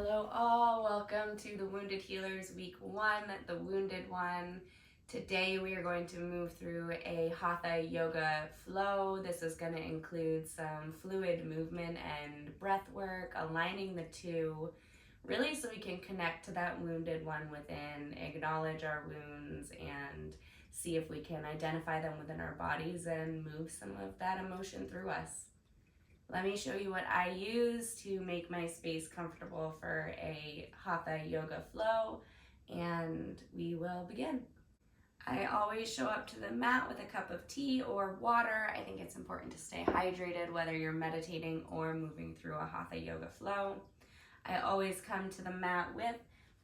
Hello all, welcome to the Wounded Healers Week 1, the Wounded One. Today we are going to move through a Hatha yoga flow. This is going to include some fluid movement and breath work, aligning the two, really so we can connect to that wounded one within, acknowledge our wounds, and see if we can identify them within our bodies and move some of that emotion through us. Let me show you what I use to make my space comfortable for a Hatha yoga flow, and we will begin. I always show up to the mat with a cup of tea or water. I think it's important to stay hydrated whether you're meditating or moving through a Hatha yoga flow. I always come to the mat with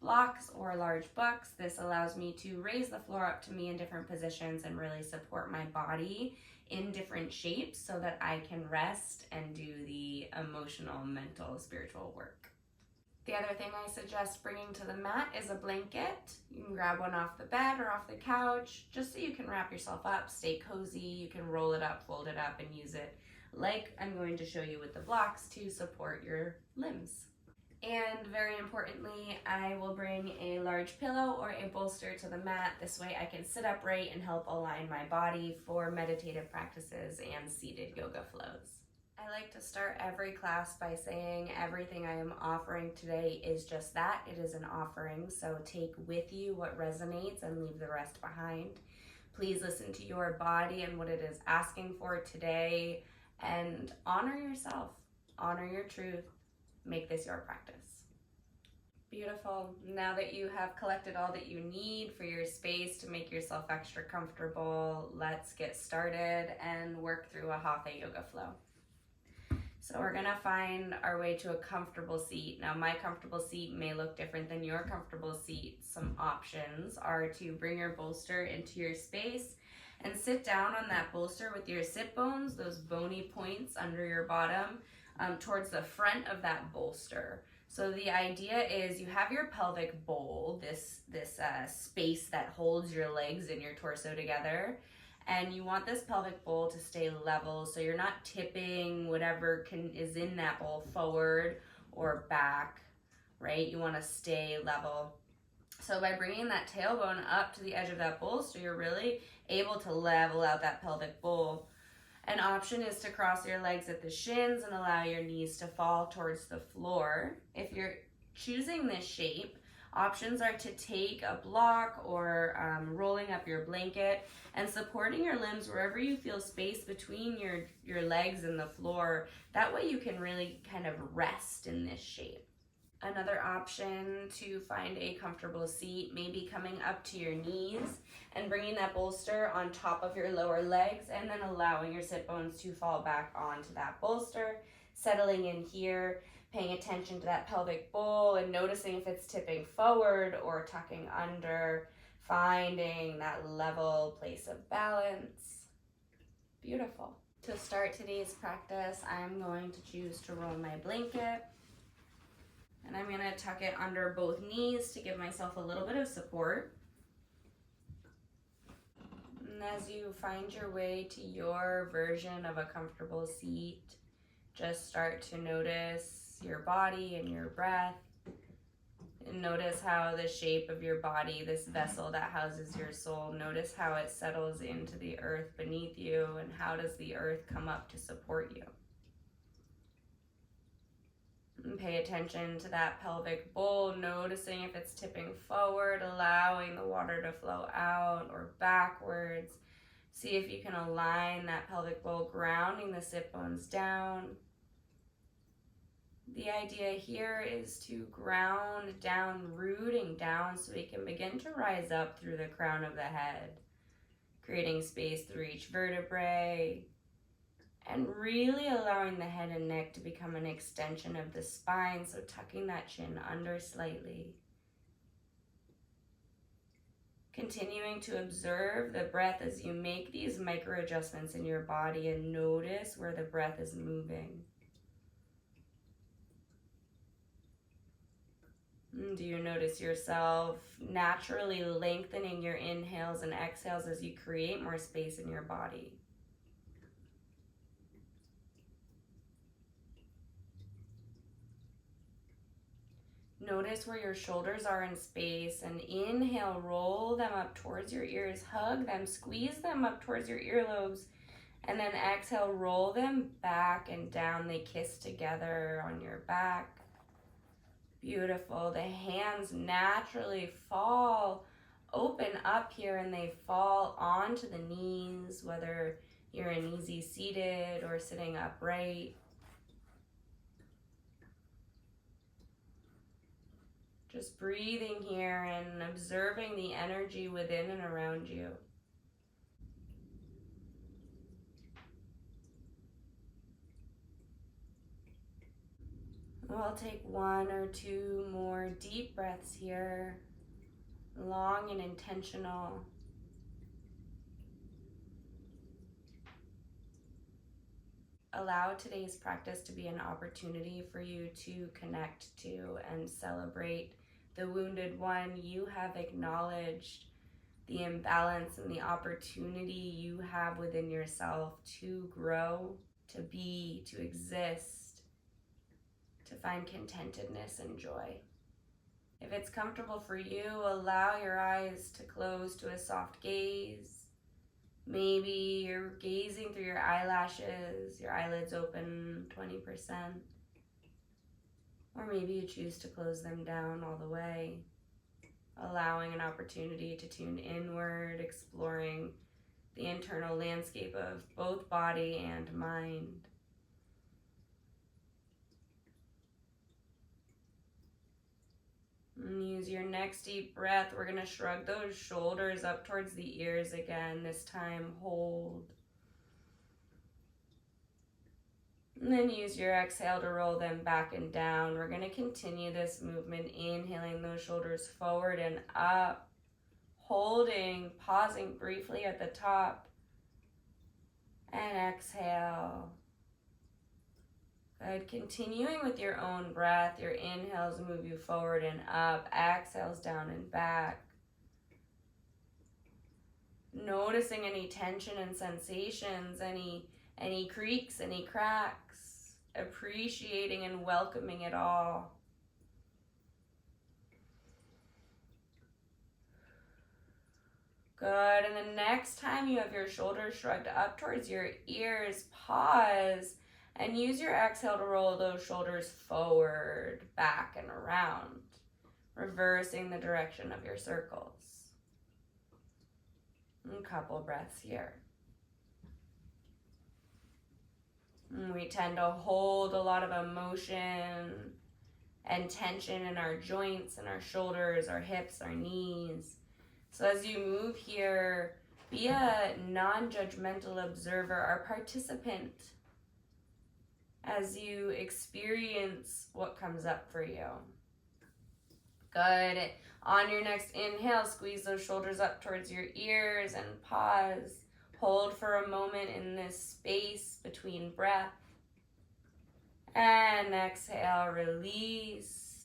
blocks or large books. This allows me to raise the floor up to me in different positions and really support my body in different shapes so that I can rest and do the emotional, mental, spiritual work. The other thing I suggest bringing to the mat is a blanket. You can grab one off the bed or off the couch just so you can wrap yourself up, stay cozy. You can roll it up, fold it up, and use it like I'm going to show you with the blocks to support your limbs. And very importantly, I will bring a large pillow or a bolster to the mat. This way I can sit upright and help align my body for meditative practices and seated yoga flows. I like to start every class by saying everything I am offering today is just that. It is an offering, so take with you what resonates and leave the rest behind. Please listen to your body and what it is asking for today, and honor yourself, honor your truth. Make this your practice. Beautiful. Now that you have collected all that you need for your space to make yourself extra comfortable, let's get started and work through a Hatha yoga flow. So we're gonna find our way to a comfortable seat. Now my comfortable seat may look different than your comfortable seat. Some options are to bring your bolster into your space and sit down on that bolster with your sit bones, those bony points under your bottom, towards the front of that bolster. So the idea is you have your pelvic bowl, this space that holds your legs and your torso together, and you want this pelvic bowl to stay level so you're not tipping whatever is in that bowl forward or back, right? You want to stay level. So by bringing that tailbone up to the edge of that bolster, you're really able to level out that pelvic bowl. An option is to cross your legs at the shins and allow your knees to fall towards the floor. If you're choosing this shape, options are to take a block or rolling up your blanket and supporting your limbs wherever you feel space between your legs and the floor. That way you can really kind of rest in this shape. Another option to find a comfortable seat may be coming up to your knees and bringing that bolster on top of your lower legs and then allowing your sit bones to fall back onto that bolster, settling in here, paying attention to that pelvic bowl and noticing if it's tipping forward or tucking under, finding that level place of balance. Beautiful. To start today's practice, I'm going to choose to roll my blanket. And I'm gonna tuck it under both knees to give myself a little bit of support. And as you find your way to your version of a comfortable seat, just start to notice your body and your breath. And notice how the shape of your body, this vessel that houses your soul, notice how it settles into the earth beneath you, and how does the earth come up to support you. And pay attention to that pelvic bowl, noticing if it's tipping forward, allowing the water to flow out or backwards. See if you can align that pelvic bowl, grounding the sit bones down. The idea here is to ground down, rooting down so we can begin to rise up through the crown of the head, creating space through each vertebrae, and really allowing the head and neck to become an extension of the spine, so tucking that chin under slightly. Continuing to observe the breath as you make these micro adjustments in your body and notice where the breath is moving. Do you notice yourself naturally lengthening your inhales and exhales as you create more space in your body? Notice where your shoulders are in space, and inhale, roll them up towards your ears, hug them, squeeze them up towards your earlobes, and then exhale, roll them back and down. They kiss together on your back. Beautiful. The hands naturally fall, open up here, and they fall onto the knees, whether you're in easy seated or sitting upright. Just breathing here and observing the energy within and around you. We'll take 1 or 2 more deep breaths here, long and intentional. Allow today's practice to be an opportunity for you to connect to and celebrate the wounded one. You have acknowledged the imbalance and the opportunity you have within yourself to grow, to be, to exist, to find contentedness and joy. If it's comfortable for you, allow your eyes to close to a soft gaze. Maybe you're gazing through your eyelashes, your eyelids open 20%. Or maybe you choose to close them down all the way, allowing an opportunity to tune inward, exploring the internal landscape of both body and mind. And use your next deep breath. We're going to shrug those shoulders up towards the ears again. This time, hold. And then use your exhale to roll them back and down. We're going to continue this movement, inhaling those shoulders forward and up, holding, pausing briefly at the top, and exhale. Good. Continuing with your own breath, your inhales move you forward and up, exhales down and back. Noticing any tension and sensations, any creaks, any cracks, appreciating and welcoming it all. Good, and the next time you have your shoulders shrugged up towards your ears, pause and use your exhale to roll those shoulders forward, back, and around, reversing the direction of your circles. A couple breaths here. And we tend to hold a lot of emotion and tension in our joints and our shoulders, our hips, our knees. So as you move here, be a non-judgmental observer, or participant, as you experience what comes up for you. Good. On your next inhale, squeeze those shoulders up towards your ears and pause. Hold for a moment in this space between breath. And exhale, release.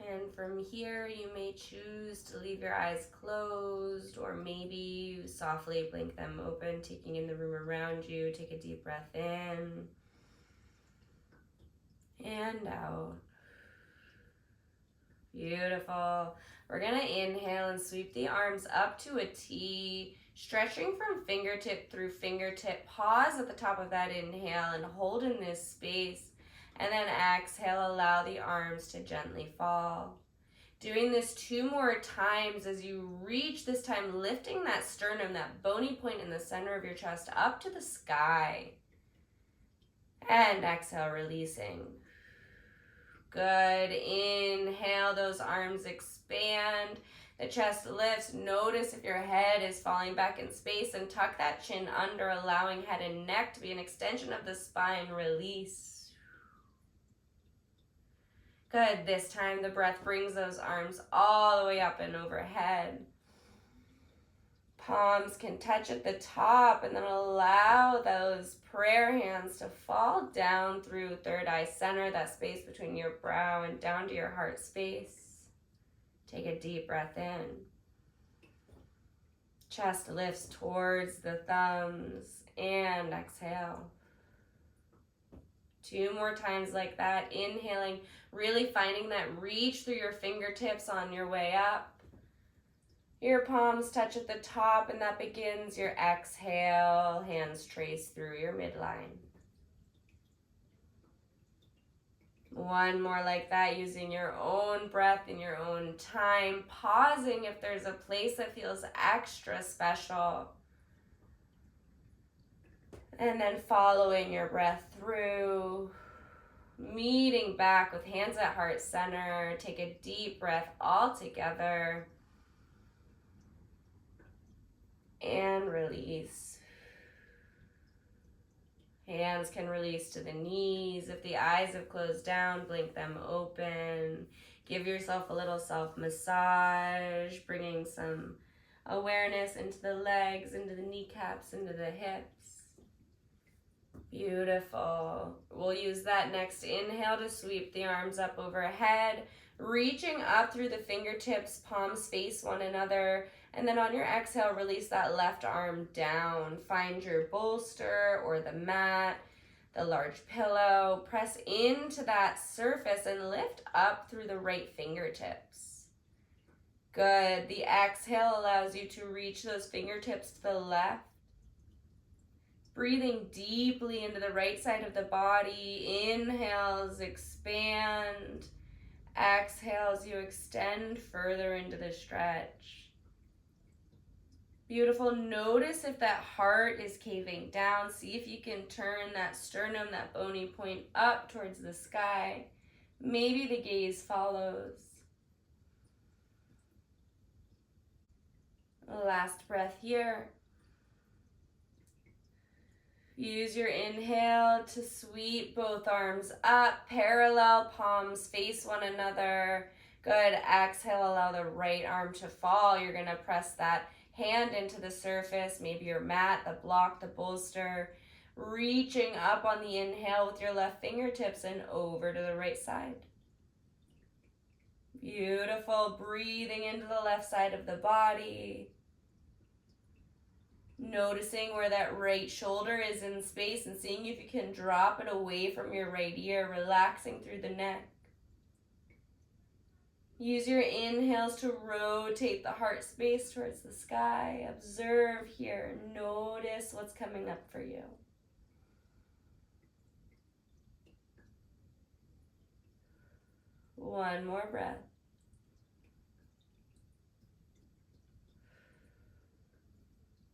And from here, you may choose to leave your eyes closed, or maybe you softly blink them open, taking in the room around you. Take a deep breath in and out. Beautiful. We're going to inhale and sweep the arms up to a T, stretching from fingertip through fingertip. Pause at the top of that inhale and hold in this space. And then exhale, allow the arms to gently fall. Doing this 2 more times as you reach, this time lifting that sternum, that bony point in the center of your chest up to the sky. And exhale, releasing. Good. Inhale, those arms expand. The chest lifts. Notice if your head is falling back in space, and tuck that chin under, allowing head and neck to be an extension of the spine. Release. Good. This time the breath brings those arms all the way up and overhead. Palms can touch at the top, and then allow those prayer hands to fall down through third eye center, that space between your brow, and down to your heart space. Take a deep breath in. Chest lifts towards the thumbs, and exhale. 2 more times like that. Inhaling, really finding that reach through your fingertips on your way up. Your palms touch at the top, and that begins your exhale. Hands trace through your midline. One more like that, using your own breath in your own time, pausing if there's a place that feels extra special. And then following your breath through, meeting back with hands at heart center. Take a deep breath all together. And release. Hands can release to the knees. If the eyes have closed down, blink them open. Give yourself a little self-massage, bringing some awareness into the legs, into the kneecaps, into the hips. Beautiful. We'll use that next inhale to sweep the arms up overhead, reaching up through the fingertips, palms face one another. And then on your exhale, release that left arm down. Find your bolster or the mat, the large pillow. Press into that surface and lift up through the right fingertips. Good. The exhale allows you to reach those fingertips to the left. Breathing deeply into the right side of the body. Inhales, expand. Exhales, you extend further into the stretch. Beautiful. Notice if that heart is caving down. See if you can turn that sternum, that bony point up towards the sky. Maybe the gaze follows. Last breath here. Use your inhale to sweep both arms up, parallel, palms face one another. Good. Exhale, allow the right arm to fall. You're going to press that hand into the surface, maybe your mat, the block, the bolster. Reaching up on the inhale with your left fingertips and over to the right side. Beautiful. Breathing into the left side of the body. Noticing where that right shoulder is in space and seeing if you can drop it away from your right ear, relaxing through the neck. Use your inhales to rotate the heart space towards the sky. Observe here. Notice what's coming up for you. One more breath.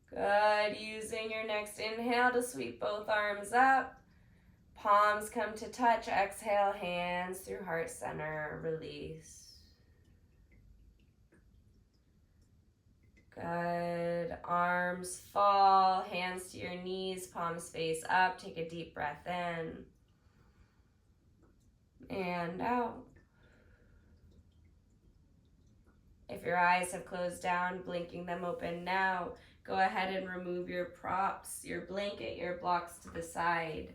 Good. Using your next inhale to sweep both arms up. Palms come to touch. Exhale, hands through heart center. Release. Good. Arms fall. Hands to your knees. Palms face up. Take a deep breath in. And out. If your eyes have closed down, blinking them open now. Go ahead and remove your props, your blanket, your blocks to the side.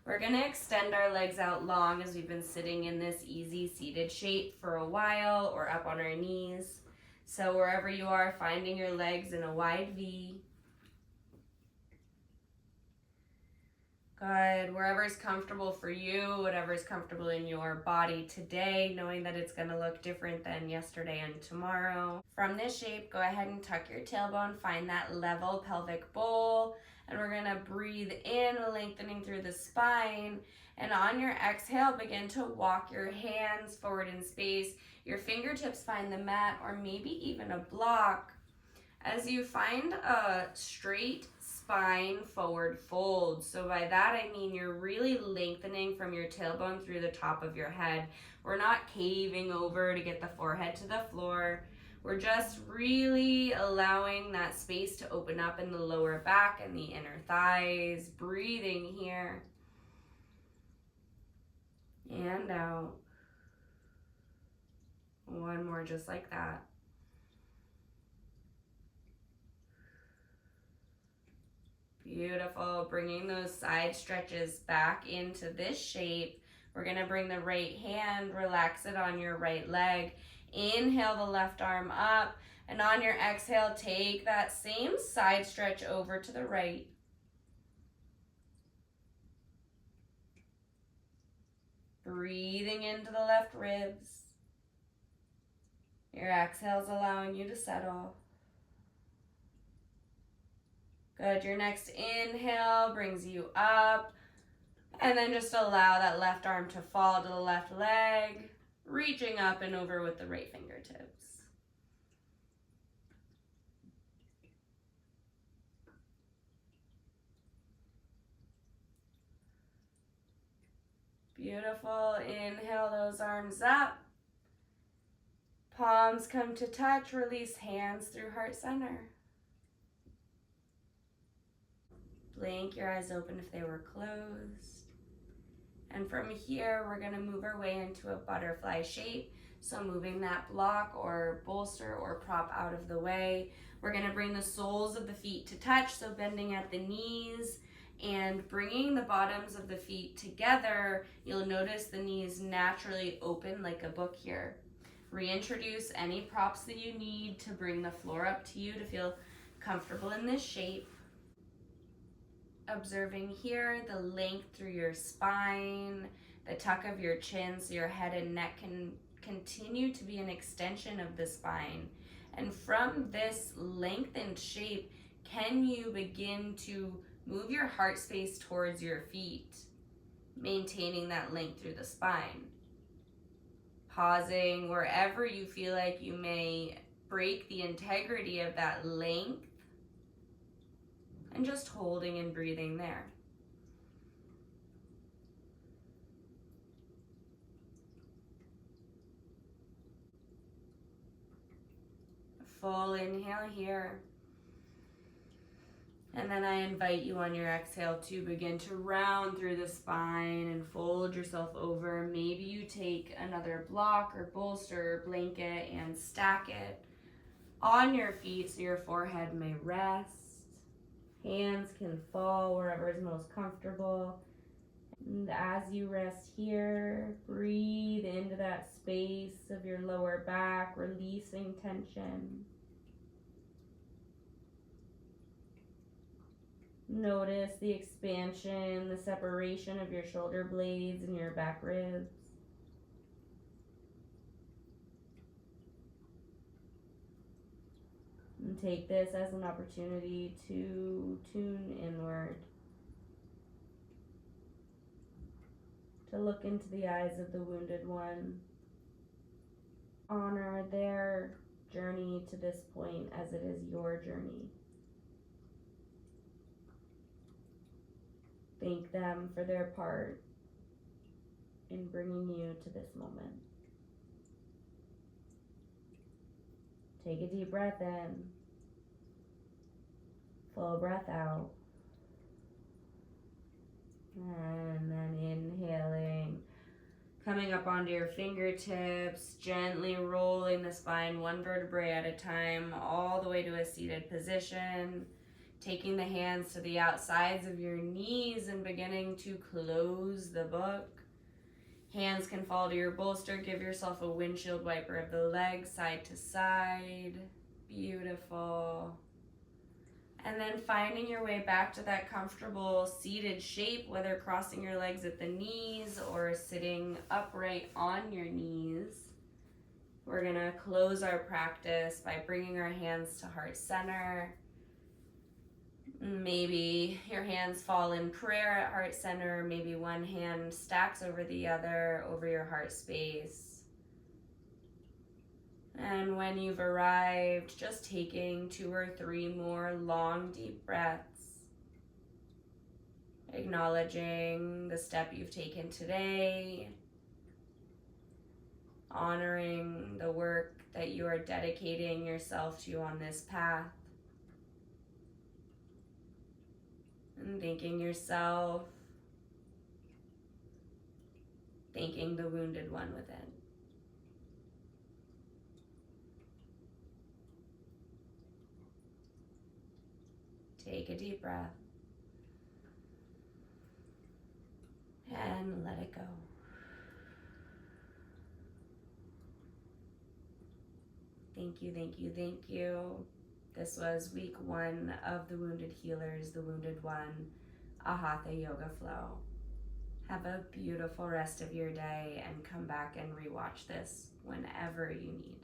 We're going to extend our legs out long as we've been sitting in this easy seated shape for a while or up on our knees. So wherever you are, finding your legs in a wide V. Good. Wherever's comfortable for you, whatever's comfortable in your body today, knowing that it's going to look different than yesterday and tomorrow. From this shape, go ahead and tuck your tailbone, find that level pelvic bowl, and we're going to breathe in, lengthening through the spine. And on your exhale, begin to walk your hands forward in space. Your fingertips find the mat or maybe even a block. As you find a straight spine forward fold. So by that I mean you're really lengthening from your tailbone through the top of your head. We're not caving over to get the forehead to the floor. We're just really allowing that space to open up in the lower back and the inner thighs. Breathing here. And out. One more just like that. Beautiful. Bringing those side stretches back into this shape. We're going to bring the right hand, relax it on your right leg. Inhale the left arm up. And on your exhale, take that same side stretch over to the right. Breathing into the left ribs. Your exhale's allowing you to settle. Good. Your next inhale brings you up. And then just allow that left arm to fall to the left leg, reaching up and over with the right fingertips. Beautiful. Inhale those arms up. Palms come to touch. Release hands through heart center. Blink your eyes open if they were closed. And from here, we're going to move our way into a butterfly shape. So moving that block or bolster or prop out of the way. We're going to bring the soles of the feet to touch, so bending at the knees and bringing the bottoms of the feet together. You'll notice the knees naturally open like a book here. Reintroduce any props that you need to bring the floor up to you to feel comfortable in this shape. Observing here the length through your spine, the tuck of your chin so your head and neck can continue to be an extension of the spine. And from this lengthened shape, can you begin to move your heart space towards your feet, maintaining that length through the spine? Pausing wherever you feel like you may break the integrity of that length, and just holding and breathing there. Full inhale here. And then I invite you on your exhale to begin to round through the spine and fold yourself over. Maybe you take another block or bolster or blanket and stack it on your feet so your forehead may rest. Hands can fall wherever is most comfortable. And as you rest here, breathe into that space of your lower back, releasing tension. Notice the expansion, the separation of your shoulder blades and your back ribs. And take this as an opportunity to tune inward, to look into the eyes of the wounded one. Honor their journey to this point as it is your journey. Thank them for their part in bringing you to this moment. Take a deep breath in. Full breath out. And then inhaling. Coming up onto your fingertips, gently rolling the spine one vertebrae at a time all the way to a seated position. Taking the hands to the outsides of your knees and beginning to close the book. Hands can fall to your bolster. Give yourself a windshield wiper of the legs side to side. Beautiful. And then finding your way back to that comfortable seated shape, whether crossing your legs at the knees or sitting upright on your knees. We're going to close our practice by bringing our hands to heart center. Maybe your hands fall in prayer at heart center. Maybe one hand stacks over the other over your heart space. And when you've arrived, just taking 2 or 3 more long, deep breaths. Acknowledging the step you've taken today. Honoring the work that you are dedicating yourself to on this path. And thanking yourself, thanking the wounded one within. Take a deep breath and let it go. Thank you, thank you, thank you. This was week 1 of the Wounded Healers, the Wounded One, a Hatha Yoga Flow. Have a beautiful rest of your day and come back and rewatch this whenever you need.